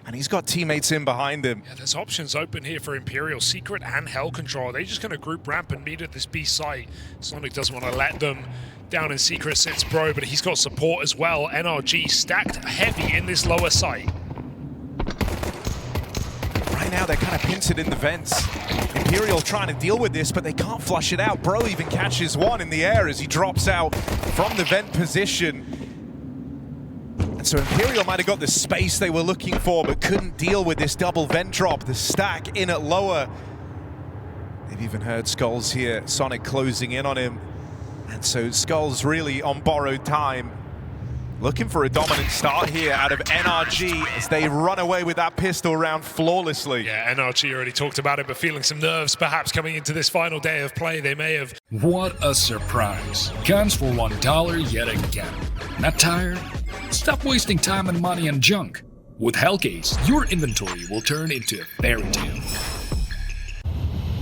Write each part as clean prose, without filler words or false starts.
And he's got teammates in behind him. Yeah, there's options open here for Imperial, Secret and Hell Control. They're just going to group ramp and meet at this B site. Sonic doesn't want to let them. Down in Secret sits Bro, but he's got support as well. NRG stacked heavy in this lower site. Right now they're kind of pincered in the vents. Imperial trying to deal with this, but they can't flush it out. Bro even catches one in the air as he drops out from the vent position. And so Imperial might have got the space they were looking for, but couldn't deal with this double vent drop. The stack in at lower. They've even heard Skulls here. Sonic closing in on him. And so Skulls really on borrowed time. Looking for a dominant start here out of NRG as they run away with that pistol round flawlessly. Yeah, NRG already talked about it, but feeling some nerves perhaps coming into this final day of play. They may have... What a surprise. Guns for $1 yet again. Not tired? Stop wasting time and money on junk. With Hellcase, your inventory will turn into a fairy tale.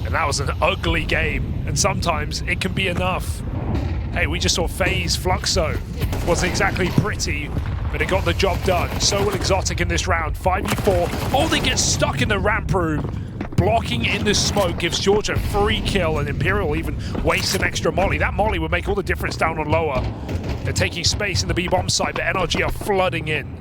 And that was an ugly game, and sometimes it can be enough. Hey, we just saw FaZe Fluxo. Wasn't exactly pretty, but it got the job done. So will Exotic in this round. 5v4. Oh, they get stuck in the ramp room. Blocking in the smoke gives George a free kill, and Imperial even wastes an extra molly. That molly would make all the difference down on lower. They're taking space in the B-bomb side, but NRG are flooding in.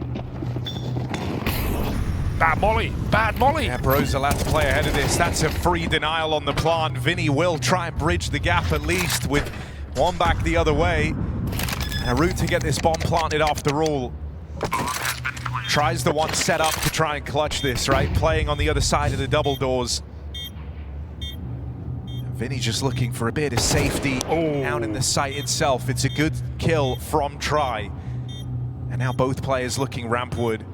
Bad molly, bad molly. Yeah, Bro's the last play ahead of this. That's a free denial on the plant. Vinnie will try and bridge the gap at least with one back the other way. And a route to get this bomb planted off the rule. Tries the one set up to try and clutch this, right? Playing on the other side of the double doors. Vinnie just looking for a bit of safety down in the site itself. It's a good kill from Try. And now both players looking rampward.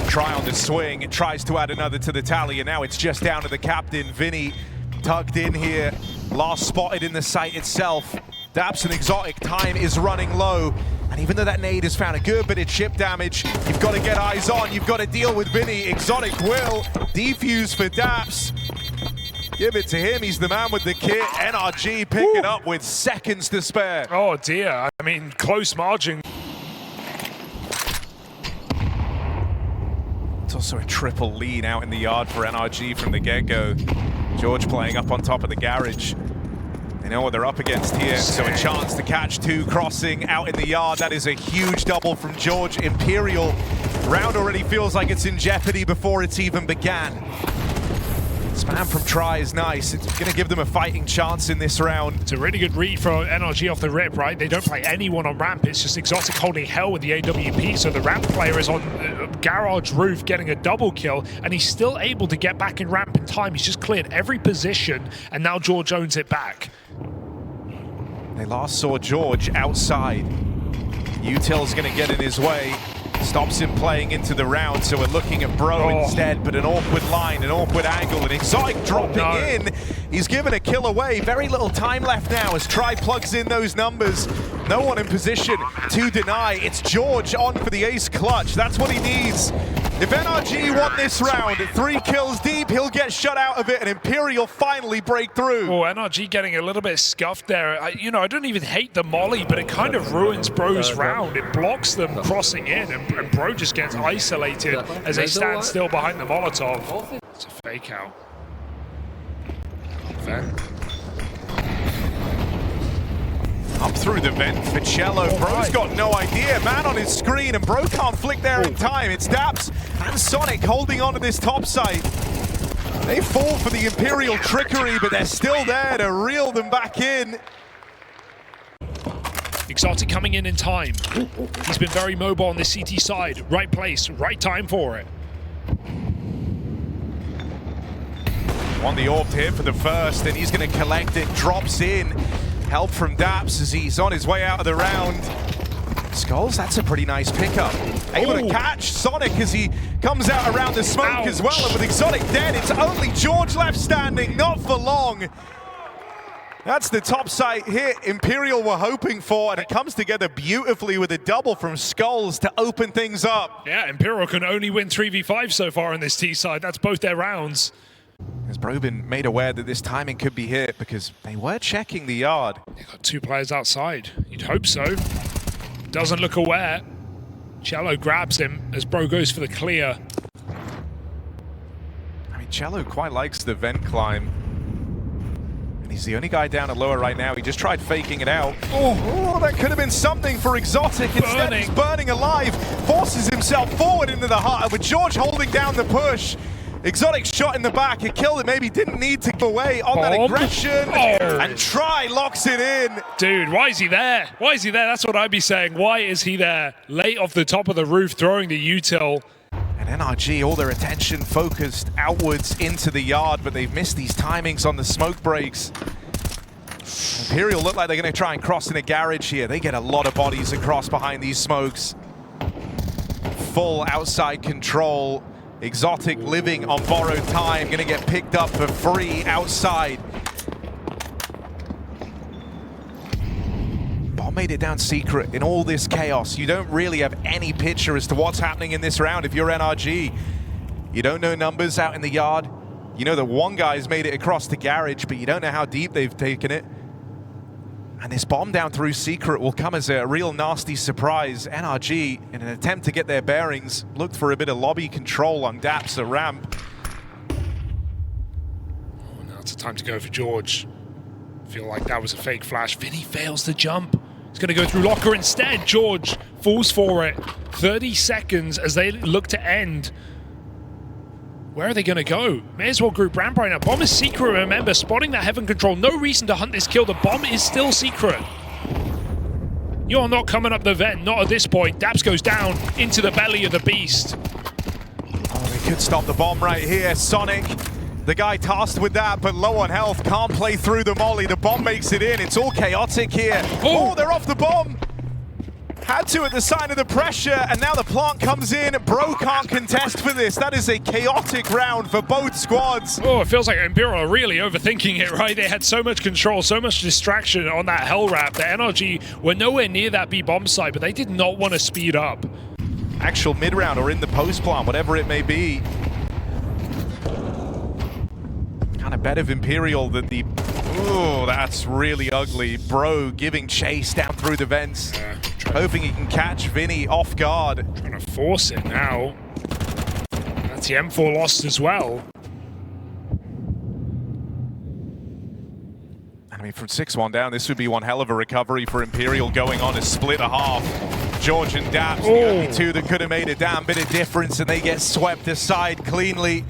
Try on the swing, it tries to add another to the tally, and now it's just down to the captain. Vinnie tugged in here, last spotted in the site itself. Daps and Exotic, time is running low. And even though that nade has found a good bit of chip damage, you've got to get eyes on, you've got to deal with Vinnie. Exotic will defuse for Daps. Give it to him, he's the man with the kit. NRG pick it up with seconds to spare. Oh dear, I mean, close margin. It's also a triple lead out in the yard for NRG from the get-go. George playing up on top of the garage. They know what they're up against here, so a chance to catch two crossing out in the yard. That is a huge double from George. Imperial round already feels like it's in jeopardy before it's even began. Spam from Try is nice. It's going to give them a fighting chance in this round. It's a really good read for NRG off the rip, right? They don't play anyone on ramp. It's just Exotic holding hell with the AWP. So the ramp player is on garage roof getting a double kill, and he's still able to get back in ramp in time. He's just cleared every position, and now George owns it back. They last saw George outside. Util's going to get in his way. Stops him playing into the round, so we're looking at Bro instead, but an awkward line, an awkward angle, and Exotic dropping in. He's given a kill away. Very little time left now as Try plugs in those numbers. No one in position to deny. It's George on for the ace clutch. That's what he needs. If NRG won this round, 3 kills deep, he'll get shut out of it, and Imperial finally break through. Oh, NRG getting a little bit scuffed there. I don't even hate the molly, but it kind of ruins Bro's round. It blocks them crossing in, and Bro just gets isolated as they stand still behind the Molotov. It's a fake out. Vent. Up through the vent for Cello. Bro's got no idea. Man on his screen, and Bro can't flick there in time. It's Daps and Sonic holding on to this top site. They fall for the Imperial trickery, but they're still there to reel them back in. Exotic coming in time. He's been very mobile on the CT side. Right place, right time for it. On the orb here for the first, and he's going to collect it. Drops in. Help from Daps as he's on his way out of the round. Skulls, that's a pretty nice pickup. Able to catch Sonic as he comes out around the smoke as well. And with Exotic dead, it's only George left standing, not for long. That's the top site hit Imperial were hoping for, and it comes together beautifully with a double from Skulls to open things up. Yeah, Imperial can only win 3v5 so far on this T side. That's both their rounds. Has Bro been made aware that this timing could be hit because they were checking the yard? They got 2 players outside. You'd hope so. Doesn't look aware. Cello grabs him as Bro goes for the clear. Cello quite likes the vent climb. And he's the only guy down at lower right now. He just tried faking it out. Oh, that could have been something for Exotic. Instead, he's burning alive. Forces himself forward into the heart with George holding down the push. Exotic shot in the back, a kill that maybe didn't need to go away on that aggression. And Try locks it in. Dude, why is he there? Why is he there? That's what I'd be saying. Why is he there? Late off the top of the roof, throwing the util. And NRG, all their attention focused outwards into the yard, but they've missed these timings on the smoke breaks. Imperial look like they're going to try and cross in a garage here. They get a lot of bodies across behind these smokes. Full outside control. Exotic living on borrowed time, going to get picked up for free outside. Bomb made it down secret in all this chaos. You don't really have any picture as to what's happening in this round if you're NRG. You don't know numbers out in the yard. You know that one guy's made it across the garage, but you don't know how deep they've taken it. And this bomb down through secret will come as a real nasty surprise. NRG, in an attempt to get their bearings, looked for a bit of lobby control on Daps at ramp. Oh, now it's time to go for George. Feel like that was a fake flash. Vinnie fails to jump. He's going to go through locker instead. George falls for it. 30 seconds as they look to end. Where are they going to go? May as well group ramp right now. Bomb is secret, remember. Spotting that heaven control. No reason to hunt this kill. The bomb is still secret. You're not coming up the vent. Not at this point. Daps goes down into the belly of the beast. Oh, they could stop the bomb right here. Sonic, the guy tasked with that, but low on health. Can't play through the molly. The bomb makes it in. It's all chaotic here. Oh, they're off the bomb. Had to at the sign of the pressure, and now the plant comes in. Bro can't contest for this. That is a chaotic round for both squads. Oh, it feels like Imperial are really overthinking it, right? They had so much control, so much distraction on that hell wrap. The NRG were nowhere near that B bomb site, but they did not want to speed up. Actual mid-round or in the post plant, whatever it may be. Kind of bet of Imperial that the... Oh, that's really ugly. Bro giving chase down through the vents. Hoping he can catch Vinnie off guard. Trying to force it now. That's the M4 lost as well. I mean, from 6-1 down, this would be one hell of a recovery for Imperial going on a split a half. George and Daps, the only two that could have made a damn bit of difference, and they get swept aside cleanly.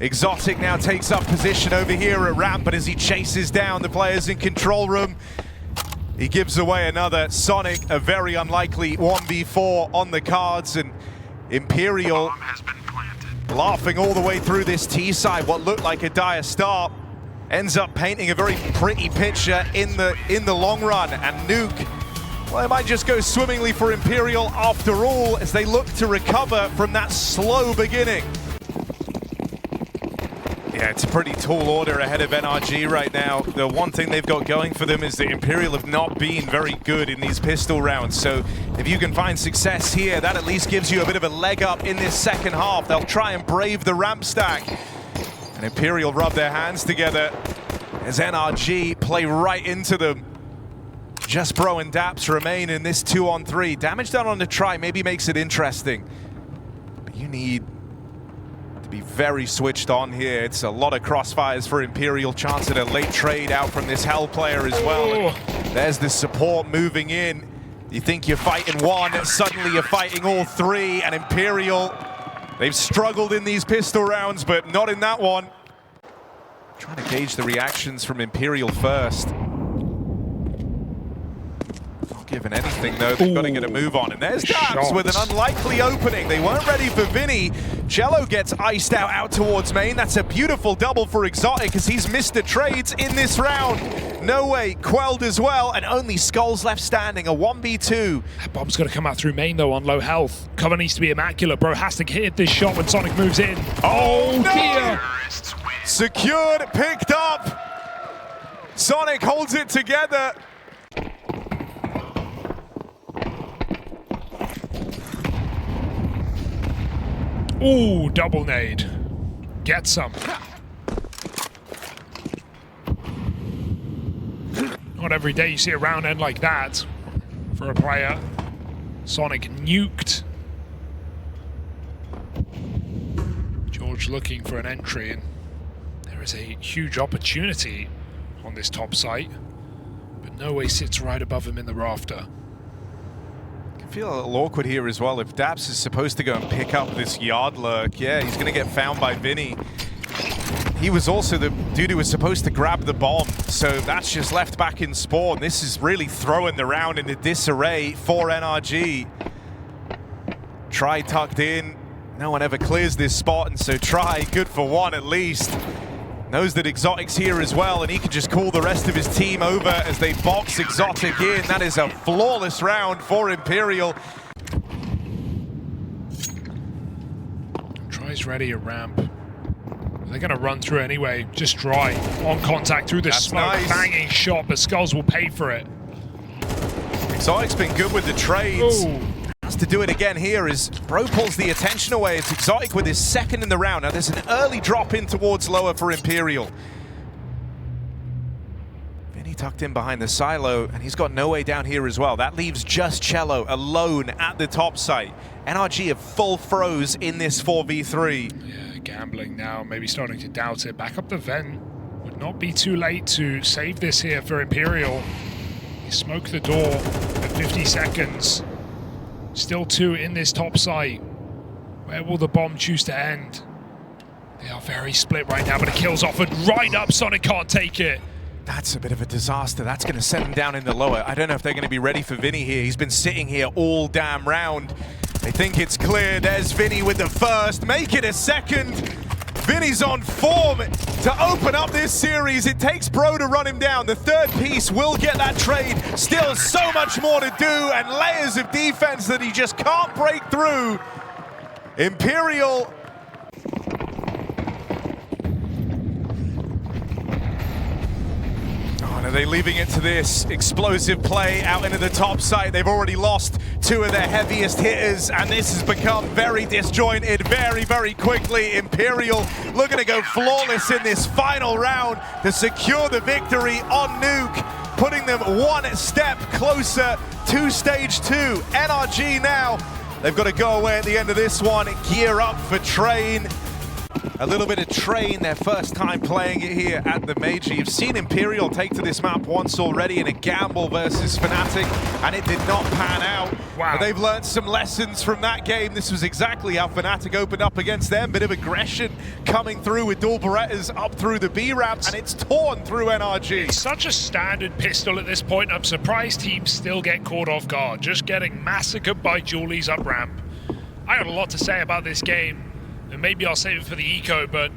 Exotic now takes up position over here at ramp, but as he chases down the players in control room, he gives away another. Sonic, a very unlikely 1v4 on the cards, and Imperial laughing all the way through this T side. What looked like a dire start ends up painting a very pretty picture in the long run. And Nuke, well, it might just go swimmingly for Imperial after all as they look to recover from that slow beginning. Yeah, it's a pretty tall order ahead of NRG right now. The one thing they've got going for them is that Imperial have not been very good in these pistol rounds. So if you can find success here, that at least gives you a bit of a leg up in this second half. They'll try and brave the ramp stack. And Imperial rub their hands together as NRG play right into them. Just Bro and Daps remain in this 2-on-3. Damage done on the try maybe makes it interesting. But you need to be very switched on here. It's a lot of crossfires for Imperial. Chance at a late trade out from this Hell player as well. There's the support moving in. You think you're fighting one, suddenly you're fighting all three, and Imperial, they've struggled in these pistol rounds, but not in that one. Trying to gauge the reactions from Imperial first. Given anything though, they've got to get a move on. And there's Daps with an unlikely opening. They weren't ready for Vinnie. Cello gets iced out towards main. That's a beautiful double for Exotic as he's missed the trades in this round. No way, quelled as well, and only Skulls left standing, a 1v2. That bomb's going to come out through main though on low health. Cover needs to be immaculate. Bro has to hit this shot when Sonic moves in. Oh no! Dear! Secured, picked up. Sonic holds it together. Ooh, double nade. Get some. Not every day you see a round end like that for a player. Sonic nuked. George looking for an entry, and is a huge opportunity on this top site, but No Way sits right above him in the rafter. I can feel a little awkward here as well. If Daps is supposed to go and pick up this yard lurk, yeah, he's going to get found by Vinnie. He was also the dude who was supposed to grab the bomb, so that's just left back in spawn. This is really throwing the round into disarray for NRG. Try tucked in. No one ever clears this spot, and so Try, good for one at least. Knows that Exotic's here as well, and he can just call the rest of his team over as they box Exotic in. That is a flawless round for Imperial. Try's ready at ramp. They're going to run through anyway. Just Try on contact through the smoke. Nice. Banging shot, but Skulls will pay for it. Exotic's been good with the trades. Ooh. Has to do it again here as Bro pulls the attention away. It's Exotic with his second in the round. Now there's an early drop in towards lower for Imperial. Vinnie tucked in behind the silo, and he's got No Way down here as well. That leaves just Cello alone at the top site. NRG have full froze in this 4v3. Yeah, gambling now, maybe starting to doubt it. Back up the vent. Would not be too late to save this here for Imperial. You smoke the door at 50 seconds. Still 2 in this top site. Where will the bomb choose to end? They are very split right now, but a kill's offered right up. Sonic can't take it. That's a bit of a disaster. That's going to send him down in the lower. I don't know if they're going to be ready for Vinnie here. He's been sitting here all damn round. They think it's clear. There's Vinnie with the first. Make it a second. Vinnie's on form to open up this series. It takes Bro to run him down. The third piece will get that trade. Still so much more to do and layers of defense that he just can't break through. Imperial. Are they leaving it to this explosive play out into the top site? They've already lost 2 of their heaviest hitters, and this has become very disjointed very, very quickly. Imperial looking to go flawless in this final round to secure the victory on Nuke, putting them one step closer to stage 2. NRG now, they've got to go away at the end of this one, gear up for Train. A little bit of Train, their first time playing it here at the Major. You've seen Imperial take to this map once already in a gamble versus fnatic, and it did not pan out. Wow. But they've learned some lessons from that game. This was exactly how fnatic opened up against them. Bit of aggression coming through with dual Berettas up through the B ramps, and it's torn through NRG. It's such a standard pistol at this point. I'm surprised teams still get caught off guard, just getting massacred by Julies up ramp. I got a lot to say about this game. And maybe I'll save it for the eco, but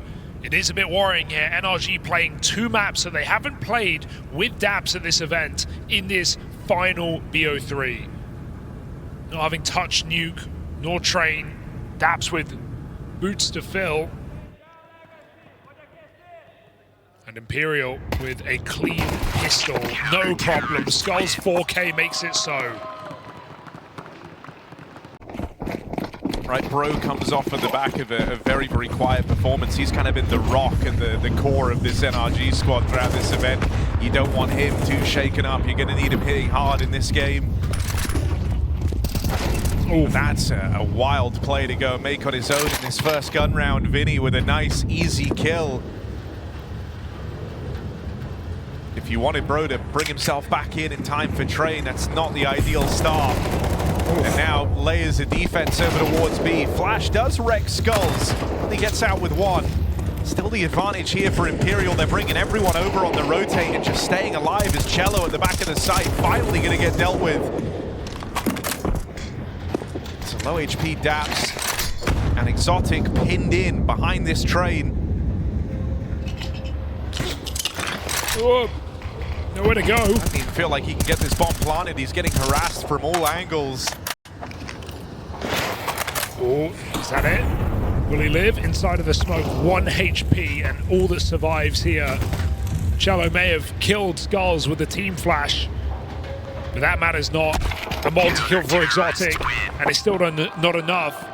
it is a bit worrying here. NRG playing 2 maps that they haven't played with Daps at this event in this final BO3. Not having touched Nuke nor Train. Daps with boots to fill. And Imperial with a clean pistol. No problem. Skulls 4K makes it so. Right, Bro comes off at the back of a very, very quiet performance. He's kind of been the rock and the core of this NRG squad throughout this event. You don't want him too shaken up. You're going to need him hitting hard in this game. Oh, that's a wild play to go and make on his own in this first gun round. Vinnie with a nice, easy kill. If you wanted Bro to bring himself back in time for Train, that's not the ideal start. And now layers of defense over towards B. Flash does wreck Skulls. He gets out with 1. Still the advantage here for Imperial. They're bringing everyone over on the rotate and just staying alive as Cello at the back of the site finally going to get dealt with. It's a low HP Daps and Exotic pinned in behind this Train. Oh. Nowhere to go. I don't even feel like he can get this bomb planted. He's getting harassed from all angles. Oh, is that it? Will he live? Inside of the smoke, 1 HP, and all that survives here. Cello may have killed Skulls with the team flash, but that matters not. A multi-kill for Exotic, and it's still not enough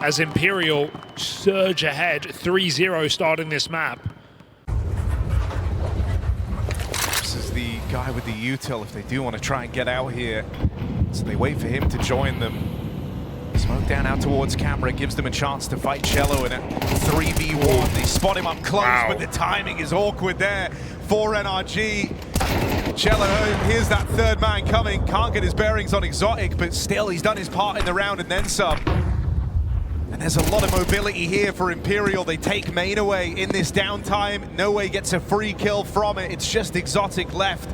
as Imperial surge ahead, 3-0 starting this map. The guy with the util if they do want to try and get out here. So they wait for him to join them. Smoke down out towards camera, gives them a chance to fight Cello in a 3v1. They spot him up close, but the timing is awkward there for NRG. Cello, here's that third man coming. Can't get his bearings on Exotic, but still he's done his part in the round and then some. And there's a lot of mobility here for Imperial. They take main away in this downtime. No Way gets a free kill from it. It's just Exotic left.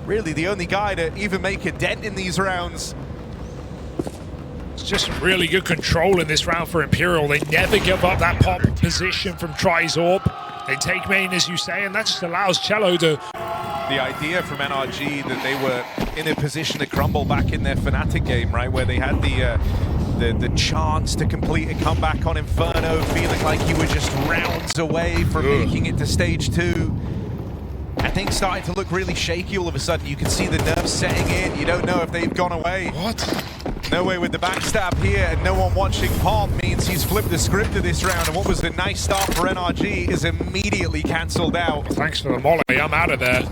Really the only guy to even make a dent in these rounds. It's just really good control in this round for Imperial. They never give up that pop position from Trizorb. They take main, as you say, and that just allows Cello to... The idea from NRG that they were in a position to crumble back in their fnatic game, right, where they had the chance to complete a comeback on Inferno, feeling like you were just rounds away from making it to stage 2. I think starting to look really shaky all of a sudden. You can see the nerves setting in. You don't know if they've gone away. What? No Way with the backstab here, and no one watching Pop means he's flipped the script of this round, and what was a nice start for NRG is immediately cancelled out. Thanks for the molly. I'm out of there.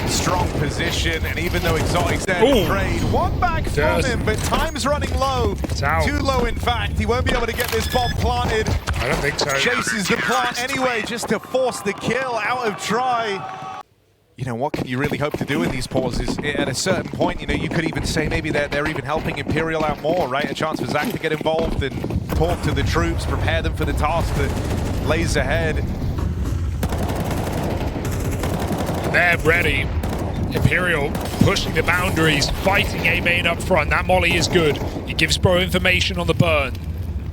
Strong position, and even though Exotic's there to trade, one back from him, but time's running low. Too low, in fact. He won't be able to get this bomb planted. I don't think so. Chases the plant anyway, just to force the kill out of try. You know, what can you really hope to do in these pauses? At a certain point, you know, you could even say maybe they're even helping Imperial out more, right? A chance for Zach to get involved and talk to the troops, prepare them for the task that lays ahead. They're ready. Imperial pushing the boundaries, fighting A main up front. That molly is good. It gives Bro information on the burn.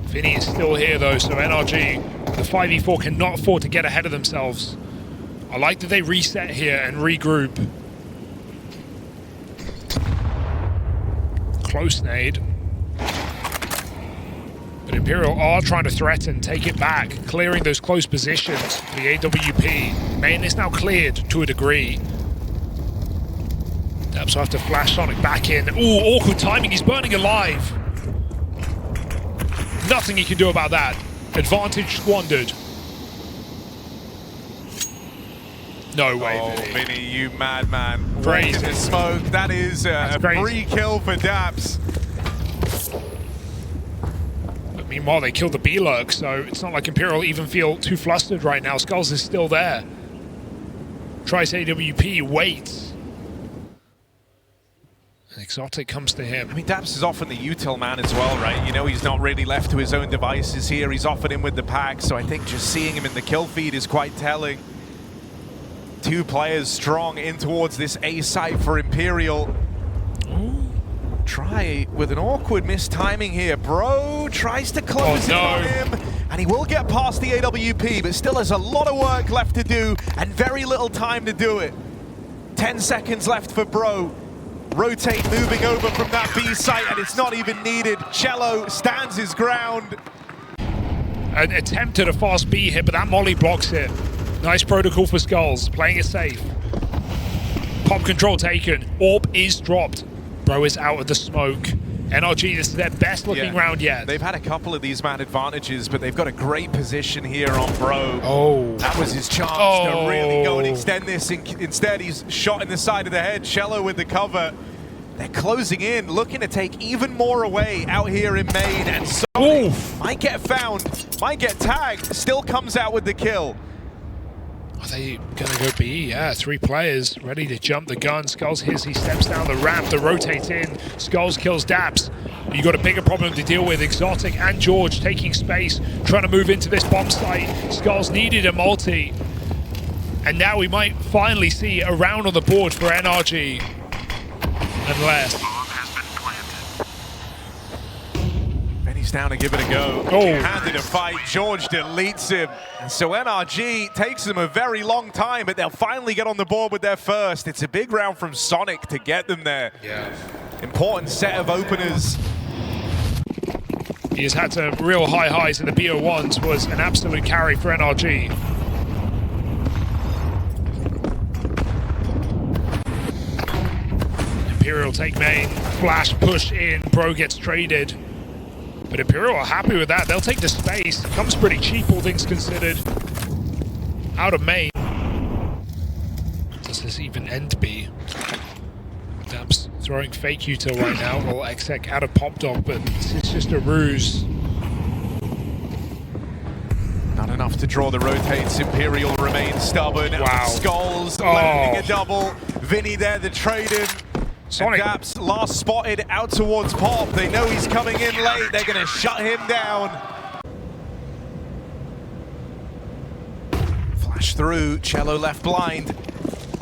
Vinnie is still here though, so NRG with the 5v4 cannot afford to get ahead of themselves. I like that they reset here and regroup. Close nade. But Imperial are trying to threaten, take it back, clearing those close positions for the AWP. Main is now cleared to a degree. So I have to flash Sonic back in. Ooh, awkward timing. He's burning alive. Nothing he can do about that. Advantage squandered. No way, Vinnie. Vinnie, you madman. Crazy. Right in the smoke. That is a free kill for Daps. But meanwhile, they killed the B-Lurk, so it's not like Imperial even feel too flustered right now. Skulls is still there. Tries AWP, waits. Exotic comes to him. I mean, Daps is often the util man as well, right? You know, he's not really left to his own devices here. He's often in with the pack, so I think just seeing him in the kill feed is quite telling. 2 players strong in towards this A site for Imperial. Ooh. Try with an awkward mistiming here. Bro tries to close it on him, and he will get past the AWP, but still has a lot of work left to do and very little time to do it. 10 seconds left for Bro. Rotate moving over from that B site, and it's not even needed. Cello stands his ground. An attempt at a fast B hit, but that molly blocks it. Nice protocol for Skulls, playing it safe. Pop control taken. Orb is dropped. Bro is out of the smoke. NRG, this is their best looking round yet. They've had a couple of these man advantages, but they've got a great position here on Bro. Oh. That was his chance to really go and extend this. Instead, he's shot in the side of the head. Cello with the cover. They're closing in, looking to take even more away out here in main. And so might get found, might get tagged, still comes out with the kill. Are they gonna go B? Yeah, 3 players ready to jump the gun. Skulls his, he steps down the ramp, the rotate in. Skulls kills Daps. You got a bigger problem to deal with. Exotic and George taking space, trying to move into this bomb site. Skulls needed a multi. And now we might finally see a round on the board for NRG. Unless Vinnie's down to give it a go. Handed a fight. George deletes him. And so NRG takes them a very long time, but they'll finally get on the board with their first. It's a big round from Sonic to get them there. Yeah. Important set of openers. He has had some real high highs in the BO1s, was an absolute carry for NRG. Imperial take main, flash push in, bro gets traded. But Imperial are happy with that. They'll take the space. Comes pretty cheap, all things considered. Out of main. Does this even end B? Dabs throwing fake util right now. Well, exec out of pop dog, but this is just a ruse. Not enough to draw the rotates. Imperial remains stubborn. Wow. Skulls landing a double. Vinnie there, the trade-in. Sonic. And Daps last spotted out towards Pop. They know he's coming in late. They're going to shut him down. Flash through. Cello left blind.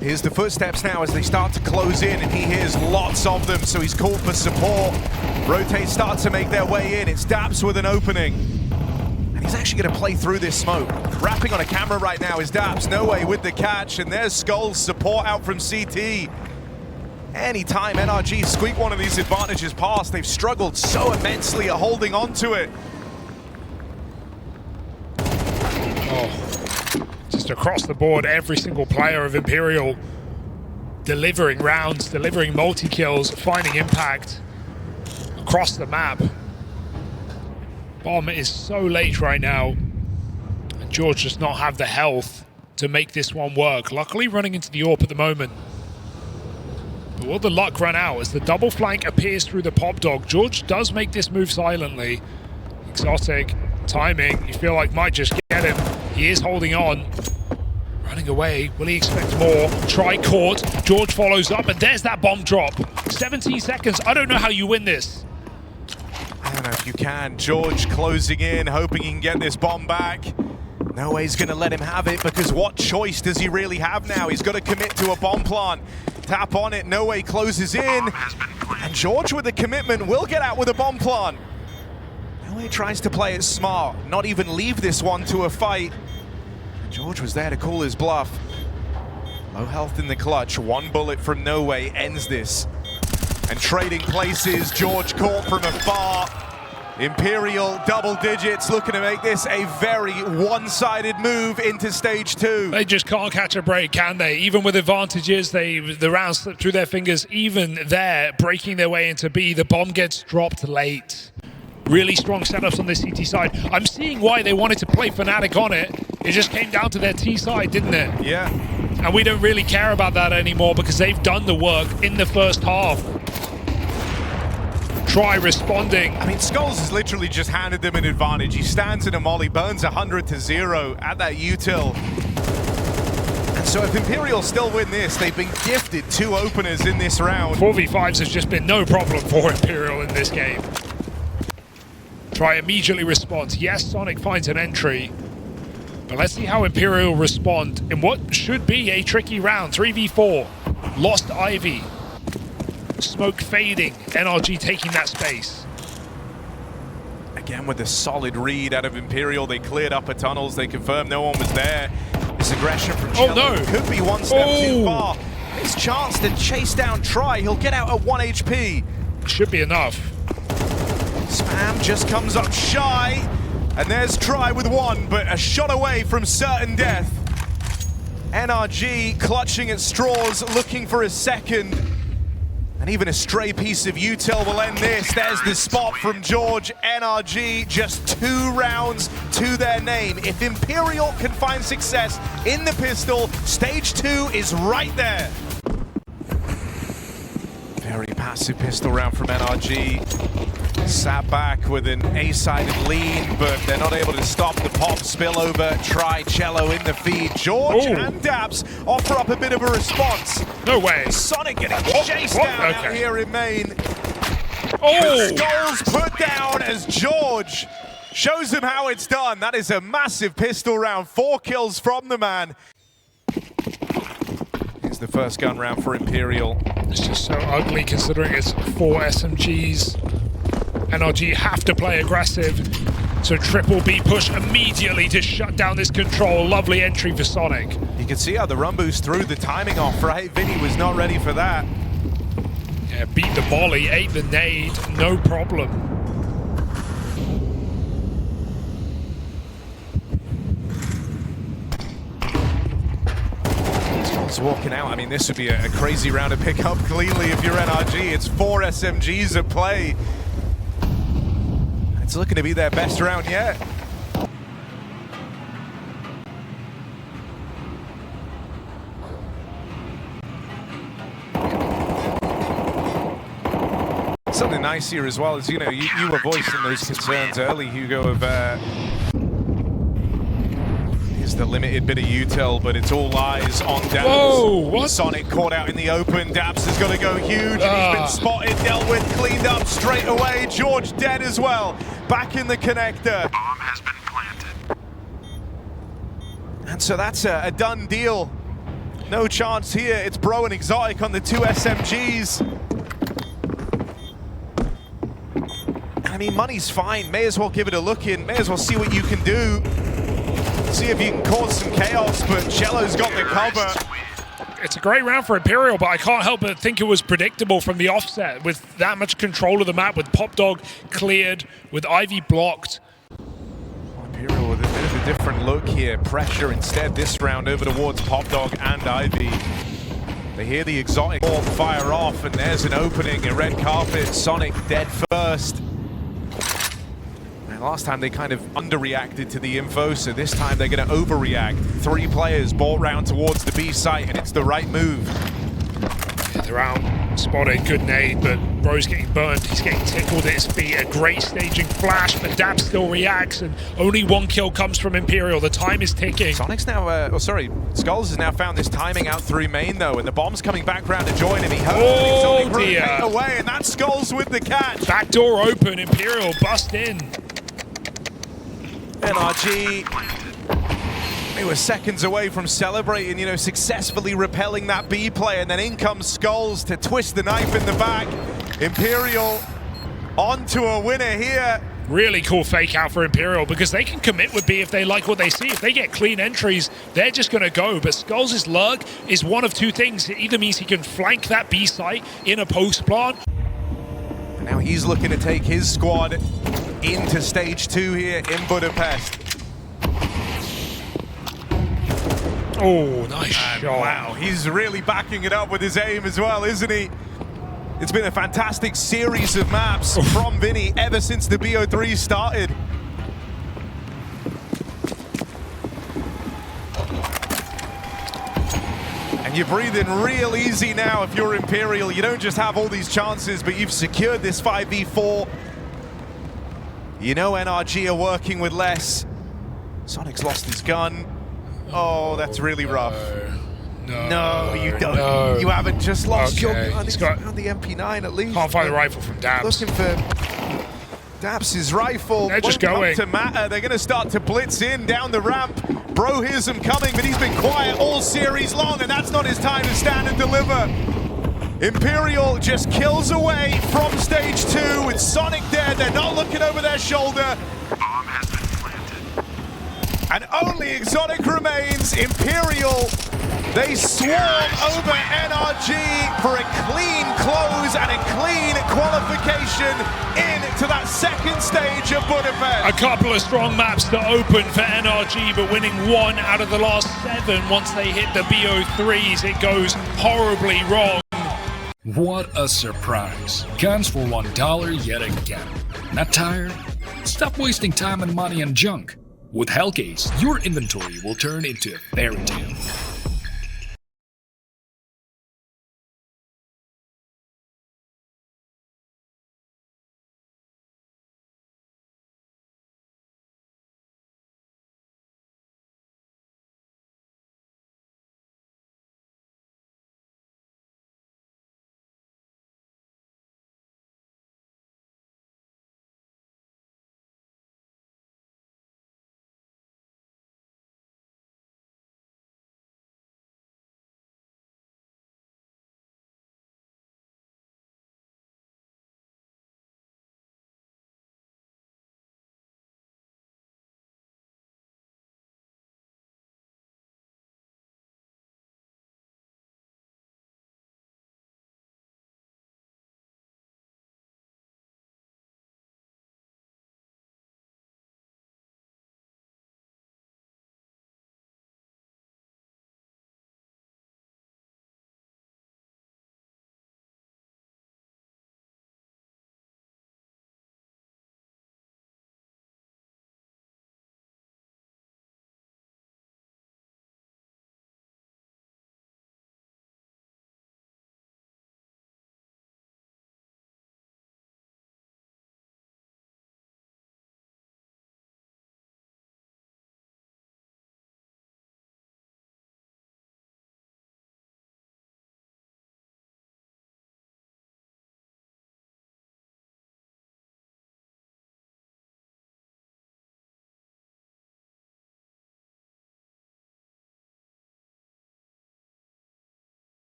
Here's the footsteps now as they start to close in, and he hears lots of them, so he's called for support. Rotates start to make their way in. It's Daps with an opening. And he's actually going to play through this smoke. Rapping on a camera right now is Daps. No way with the catch, and there's Skull's support out from CT. Anytime NRG squeak one of these advantages past, they've struggled so immensely at holding on to it. Oh, just across the board, every single player of Imperial delivering rounds, delivering multi-kills, finding impact across the map. Bomb is so late right now, and George does not have the health to make this one work. Luckily running into the AWP at the moment. But will the luck run out as the double flank appears through the pop dog? George does make this move silently. Exotic, timing, you feel like might just get him. He is holding on. Running away, will he expect more? Try caught, George follows up, and there's that bomb drop. 17 seconds, I don't know how you win this. I don't know if you can. George closing in, hoping he can get this bomb back. No way he's going to let him have it, because what choice does he really have now? He's got to commit to a bomb plant. Tap on it, No way closes in. And George with the commitment will get out with a bomb plant. No way tries to play it smart, not even leave this one to a fight. George was there to call his bluff. Low health in the clutch, one bullet from No way ends this. And trading places, George caught from afar. Imperial double digits, looking to make this a very one-sided move into stage 2. They just can't catch a break, can they? Even with advantages, the rounds slip through their fingers. Even there, breaking their way into B, the bomb gets dropped late. Really strong setups on the CT side. I'm seeing why they wanted to play fnatic on it. It just came down to their T side, didn't it? Yeah. And we don't really care about that anymore because they've done the work in the first half. Try responding. I mean, Skulls has literally just handed them an advantage. He stands in a molly, burns 100-0 at that util. And so if Imperial still win this, they've been gifted 2 openers in this round. 4v5s has just been no problem for Imperial in this game. Try immediately responds. Yes, Sonic finds an entry. But let's see how Imperial respond in what should be a tricky round. 3v4. Lost Ivy. Smoke fading, NRG taking that space. Again with a solid read out of Imperial, they cleared upper tunnels, they confirmed no one was there. This aggression from Cello could be one step too far. His chance to chase down Try, he'll get out at 1 HP. Should be enough. Spam just comes up shy, and there's Try with 1, but a shot away from certain death. NRG clutching at straws, looking for a second. And even a stray piece of util will end this. There's the spot from George. NRG, just 2 rounds to their name. If Imperial can find success in the pistol, stage 2 is right there. Very passive pistol round from NRG. Sat back with an A-sided lead, but they're not able to stop the pop spillover. Try Cello in the feed. George and Daps offer up a bit of a response. No way. Sonic getting chased down out here in main. Skulls put down as George shows him how it's done. That is a massive pistol round. 4 kills from the man. Here's the first gun round for Imperial. It's just so ugly considering it's 4 SMGs. NRG have to play aggressive. So triple B push immediately to shut down this control. Lovely entry for Sonic. You can see how the run boost threw the timing off, right? Vinnie was not ready for that. Yeah, beat the volley, ate the nade, no problem. Skulls walking out. I mean, this would be a crazy round to pick up cleanly if you're NRG. It's 4 SMGs at play. It's looking to be their best round yet. Something nice here as well is, you know, you were voicing those concerns early, Hugo, of here's the limited bit of util, but it's all eyes on Dabs. Whoa, what? Sonic caught out in the open. Dabs is going to go huge, and he's been spotted, dealt with, cleaned up straight away. George dead as well. Back in the connector. Bomb has been planted. And so that's a done deal. No chance here. It's Bro and Exotic on the 2 SMGs. I mean, money's fine. May as well give it a look in. May as well see what you can do. See if you can cause some chaos, but Cello's got the cover. It's a great round for Imperial, but I can't help but think it was predictable from the offset with that much control of the map, with Pop Dog cleared, with Ivy blocked. Imperial with a bit of a different look here. Pressure instead this round over towards Pop Dog and Ivy. They hear the Exotic ball fire off, and there's an opening, a red carpet. Sonic dead first. And last time they kind of underreacted to the info, so this time they're going to overreact. 3 players ball round towards the B site, and it's the right move. They're out, spotted, good nade, but Bro's getting burned. He's getting tickled at his feet. A great staging flash, but Dab still reacts, and only 1 kill comes from Imperial. The time is ticking. Sonic's now, Skulls has now found this timing out through main though, and the bomb's coming back round to join him. He hurt Exotic away, and that's Skulls with the catch. Back door open, Imperial bust in. NRG, they were seconds away from celebrating, you know, successfully repelling that B play, and then in comes Skulls to twist the knife in the back. Imperial onto a winner here. Really cool fake out for Imperial, because they can commit with B if they like what they see. If they get clean entries, they're just going to go. But Skulls' lurk is one of 2 things. It either means he can flank that B site in a post plant. And now he's looking to take his squad into stage 2 here in Budapest. Oh, nice shot. Wow, he's really backing it up with his aim as well, isn't he? It's been a fantastic series of maps from Vinnie ever since the BO3 started. And you're breathing real easy now if you're Imperial. You don't just have all these chances, but you've secured this 5v4. You know NRG are working with less. Sonic's lost his gun. Oh, that's really rough. No, you don't. No. You haven't just lost your gun. He's It's got on the MP9 at least. Can't find the rifle from Dabs. Looking for Dabs' rifle. They're just Won't going come to matter. They're going to start to blitz in down the ramp. Bro hears them coming, but he's been quiet all series long, and that's not his time to stand and deliver. Imperial just kills away from stage 2 with Sonic dead. They're not looking over their shoulder. Bomb has been planted. And only Exotic remains. Imperial, they swarm over NRG for a clean close and a clean qualification into that 2nd stage of Budapest. A couple of strong maps to open for NRG, but winning 1 out of the last 7 once they hit the BO3s. It goes horribly wrong. What a surprise. Guns for $1 yet again. Not tired? Stop wasting time and money on junk. With Hellcase, your inventory will turn into a fairy tale.